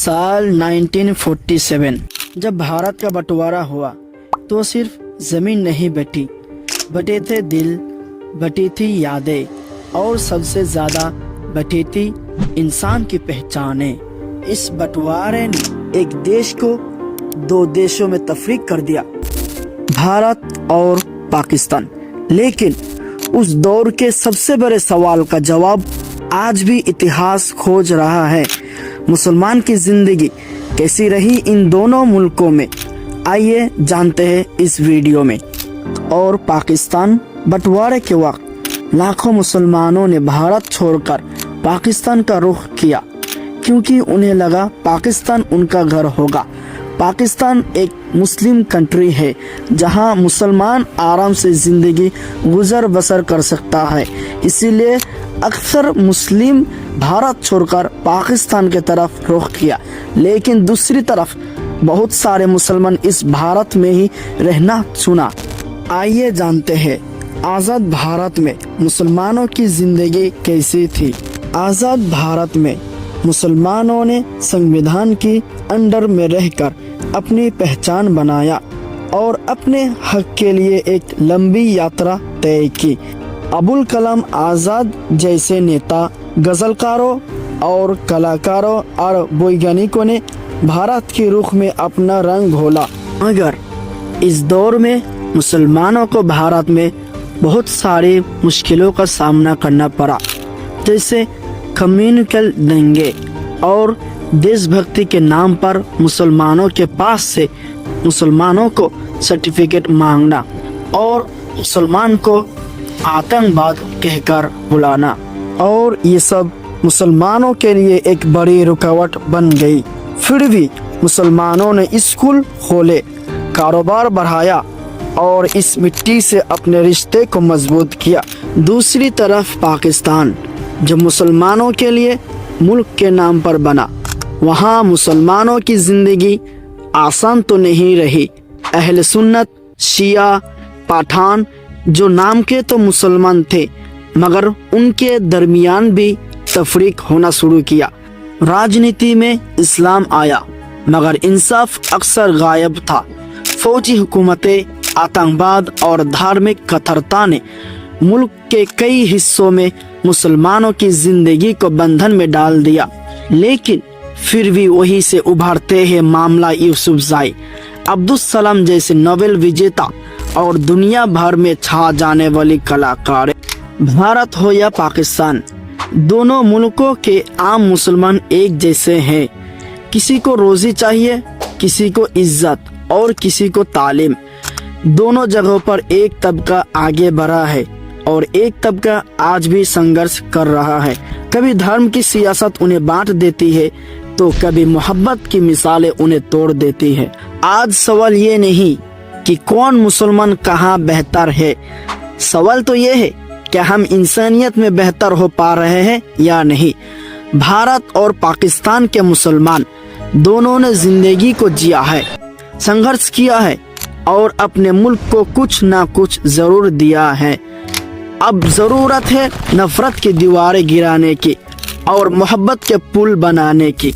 साल 1947 जब भारत का बंटवारा हुआ तो सिर्फ जमीन नहीं बटी, बटे थे दिल, बटी थी यादें और सबसे ज्यादा बटी थी इंसान की पहचानें। इस बंटवारे ने एक देश को दो देशों में तफरीक कर दिया, भारत और पाकिस्तान। लेकिन उस दौर के सबसे बड़े सवाल का जवाब आज भी इतिहास खोज रहा है। मुसलमान की जिंदगी कैसी रही इन दोनों मुल्कों में, आइए जानते हैं इस वीडियो में। और पाकिस्तान बंटवारे के वक्त लाखों मुसलमानों ने भारत छोड़कर पाकिस्तान का रुख किया, क्योंकि उन्हें लगा पाकिस्तान उनका घर होगा। पाकिस्तान एक मुस्लिम कंट्री है जहां मुसलमान आराम से जिंदगी गुजर बसर कर सकता है। इसीलिए अक्सर मुस्लिम भारत छोड़कर पाकिस्तान की तरफ रुख किया। लेकिन दूसरी तरफ बहुत सारे मुसलमान इस भारत में ही रहना चुना। आइए जानते हैं आज़ाद भारत में मुसलमानों की जिंदगी कैसी थी। आज़ाद भारत में मुसलमानों ने संविधान की अंडर में रहकर अपनी पहचान बनाया और अपने हक के लिए एक लंबी यात्रा तय की। अबुल कलाम आज़ाद जैसे नेता, गजलकारों और कलाकारों और वैज्ञानिकों ने भारत के रुख में अपना रंग घोला। मगर इस दौर में मुसलमानों को भारत में बहुत सारी मुश्किलों का सामना करना पड़ा, जैसे कम्युनल दंगे और देशभक्ति के नाम पर मुसलमानों के पास से मुसलमानों को सर्टिफिकेट मांगना और मुसलमान को आतंकवाद कहकर बुलाना, और ये सब मुसलमानों के लिए एक बड़ी रुकावट बन गई। फिर भी मुसलमानों ने स्कूल खोले, कारोबार बढ़ाया और इस मिट्टी से अपने रिश्ते को मजबूत किया। दूसरी तरफ पाकिस्तान जो मुसलमानों के लिए मुल्क के नाम पर बना, वहाँ मुसलमानों की जिंदगी आसान तो नहीं रही। अहले सुन्नत, शिया, पठान जो नाम के तो मुसलमान थे, मगर उनके दरमियान भी तफरीक होना शुरू किया। राजनीति में इस्लाम आया, मगर इंसाफ अक्सर गायब था। फौजी हुकूमतें, आतंकवाद और धार्मिक कट्टरता ने मुल्क के कई हिस्सों में मुसलमानों की जिंदगी को बंधन में डाल दिया। लेकिन फिर भी वही से उभरते हैं मामला यूसुफजई, अब्दुल सलाम जैसे नोबेल विजेता और दुनिया भर में छा जाने वाली कलाकार। भारत हो या पाकिस्तान, दोनों मुल्कों के आम मुसलमान एक जैसे हैं। किसी को रोजी चाहिए, किसी को इज्जत और किसी को तालीम। दोनों जगहों पर एक तबका आगे बढ़ा है और एक तबका आज भी संघर्ष कर रहा है। कभी धर्म की सियासत उन्हें बांट देती है तो कभी मोहब्बत की मिसालें उन्हें तोड़ देती है। आज सवाल ये नहीं कि कौन मुसलमान कहाँ बेहतर है, सवाल तो ये है कि हम इंसानियत में बेहतर हो पा रहे हैं या नहीं। भारत और पाकिस्तान के मुसलमान दोनों ने जिंदगी को जिया है, संघर्ष किया है और अपने मुल्क को कुछ ना कुछ जरूर दिया है। अब जरूरत है नफरत की दीवारें गिराने की और मोहब्बत के पुल बनाने की।